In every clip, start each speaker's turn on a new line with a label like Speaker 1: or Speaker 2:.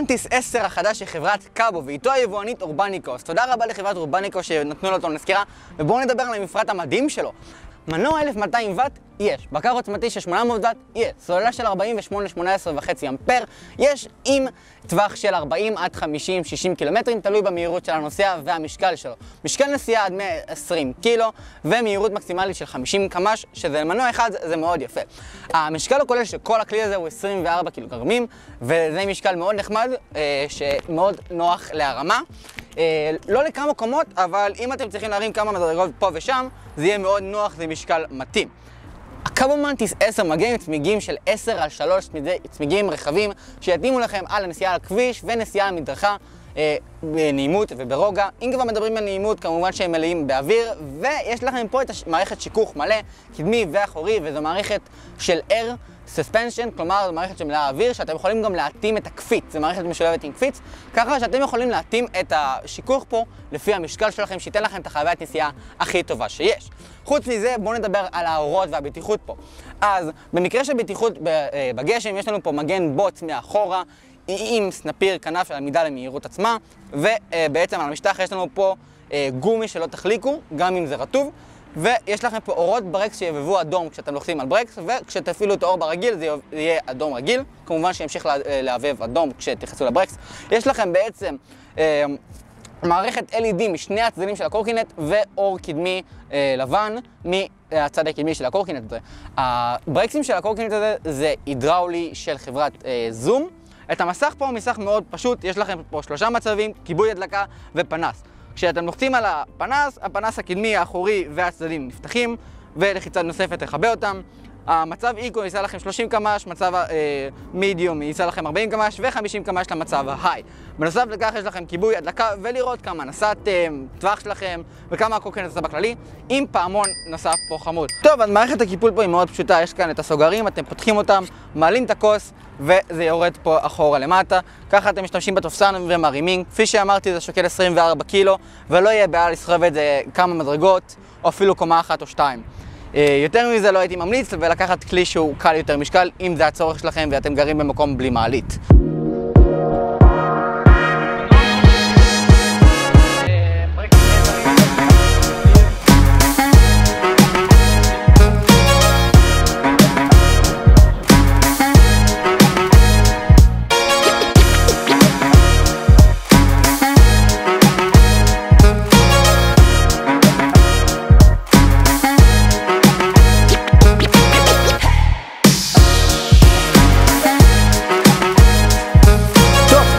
Speaker 1: המנטיס 10 החדש של חברת קאבו ואיתו היבואנית אורבניקוס. תודה רבה לחברת אורבניקוס שנתנו לו אותו לסקירה, ובואו נדבר על המפרט המדהים שלו. מנוע 1200 ואט יש, בקר עוצמתי של 800 ואט יש, סוללה של 48-18.5 אמפר יש, עם טווח של 40 עד 50-60 קילומטרים, תלוי במהירות של הנוסע והמשקל שלו. משקל נסיעה עד 120 קילו ומהירות מקסימלית של 50 קמ"ש, שזה למנוע אחד זה מאוד יפה. המשקל הכולל של כל הכלי הזה הוא 24 קילוגרמים, וזה משקל מאוד נחמד, שמאוד נוח להרמה. לא לכמה קומות, אבל אם אתם צריכים להרים כמה מדרגות פה ושם, זה יהיה מאוד נוח, זה משקל מתאים. הקאבו מנטיס 10 מגיע עם צמיגים של 10x3 צמיגים רחבים שיתאימו לכם על הנסיעה על הכביש ונסיעה על מדרכה בנעימות וברוגע. אם כבר מדברים על נעימות, כמובן שהם מלאים באוויר, ויש לכם פה את מערכת שיכוך מלא, קדמי ואחורי, וזו מערכת של Air Suspension, כלומר זו מערכת שמלאה אוויר, שאתם יכולים גם להתאים את הקפיץ, זו מערכת משולבת עם קפיץ, ככה שאתם יכולים להתאים את השיכוך פה לפי המשקל שלכם, שייתן לכם את החוויית נסיעה הכי טובה שיש. חוץ מזה, בואו נדבר על האורות והבטיחות פה. אז במקרה של בטיחות בגשם, יש לנו פה מגן בוץ מאחורה, עם סנפיר כנף של עמידה למהירות עצמה, ובעצם על המשטח יש לנו פה גומי שלא תחליקו, גם אם זה רטוב, ויש לכם פה אורות ברקס שיבבו אדום כשאתם לוחצים על ברקס, וכשתפעילו את האור ברגיל זה יהיה אדום רגיל, כמובן שימשיך להבב אדום כשתכנסו לברקס. יש לכם בעצם מערכת LED משני הצדדים של הקורקינט ואור קדמי לבן מהצד הקדמי של הקורקינט הזה. הברקסים של הקורקינט הזה זה הידראולי של חברת זום. את המסך פה הוא מסך מאוד פשוט, יש לכם פה 3 מצבים, כיבוי הדלקה ופנס. כשאתם לוחצים על הפנס, הפנס הקדמי, האחורי והצדדים נפתחים, ולחיצה נוספת תכבה אותם. המצב איקו יישא לכם 30 קמ"ש, מצב מידיום יישא לכם 40 קמ"ש ו50 קמ"ש למצב ההיי. בנוסף לכך יש לכם כיבוי הדלקה ולראות כמה נסעתם, טווח שלכם וכמה הקורקינט עשה בכללי, עם פעמון נוסף פה חמוד. טוב, אז מערכת הקיפול פה היא מאוד פשוטה, יש כאן את הסוגרים, אתם פותחים אותם, מעלים את הכוס וזה יורד פה אחורה למטה. ככה אתם משתמשים בתופסן ומרימים. כפי שאמרתי, זה שוקל 24 קילו ולא יהיה בעיה לסחוב את זה כמה מדרגות או אפילו קומה 1 או 2. יותר מזה לא הייתי ממליץ, ולקחת כלי שהוא קל יותר משקל אם זה הצורך שלכם ואתם גרים במקום בלי מעלית.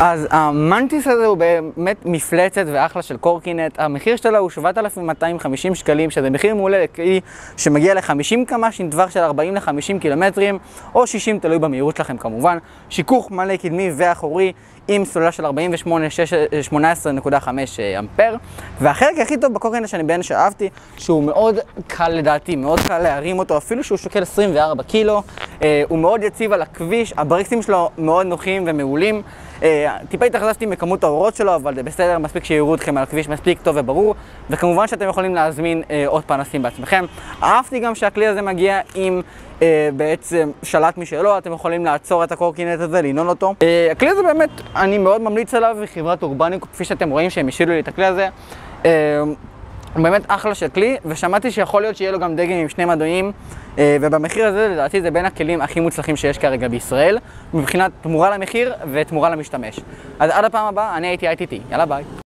Speaker 1: אז המנטיס הזה הוא באמת מפלצת ואחלה של קורקינט. המחיר שלו הוא 7,250 שקלים, שזה מחיר מעולה לכלי שמגיע ל-50 קמ"ש עם טווח של 40-50 קילומטרים, או 60, תלוי במהירות שלכם כמובן. שיכוך מלא קדמי ואחורי עם סוללה של 48-18.5 אמפר. והחלק הכי טוב בקורקינט שאני בין שאהבתי, שהוא מאוד קל לדעתי, מאוד קל להרים אותו, אפילו שהוא שוקל 24 קילו. הוא מאוד יציב על הכביש, הברקסים שלו מאוד נוחים ומעולים. טיפה התאכזבתי מכמות האורות שלו, אבל זה בסדר, מספיק שיראו אתכם על הכביש מספיק טוב וברור, וכמובן שאתם יכולים להזמין עוד פנסים בעצמכם. אהבתי גם שהכלי הזה מגיע עם בעצם שלט משלו, אתם יכולים לעצור את הקורקינט הזה, לנעול אותו. הכלי הזה באמת, אני מאוד ממליץ עליו, חברת אורבניקוס, כפי שאתם רואים שהם השאילו לי את הכלי הזה. הוא באמת אחלה של כלי, ושמעתי שיכול להיות שיהיה לו גם דגם עם 2 מנועים, ובמחיר הזה לדעתי זה בין הכלים הכי מוצלחים שיש כרגע בישראל, מבחינת תמורה למחיר ותמורה למשתמש. אז עד הפעם הבאה, אני הייתי ITT, יאללה ביי.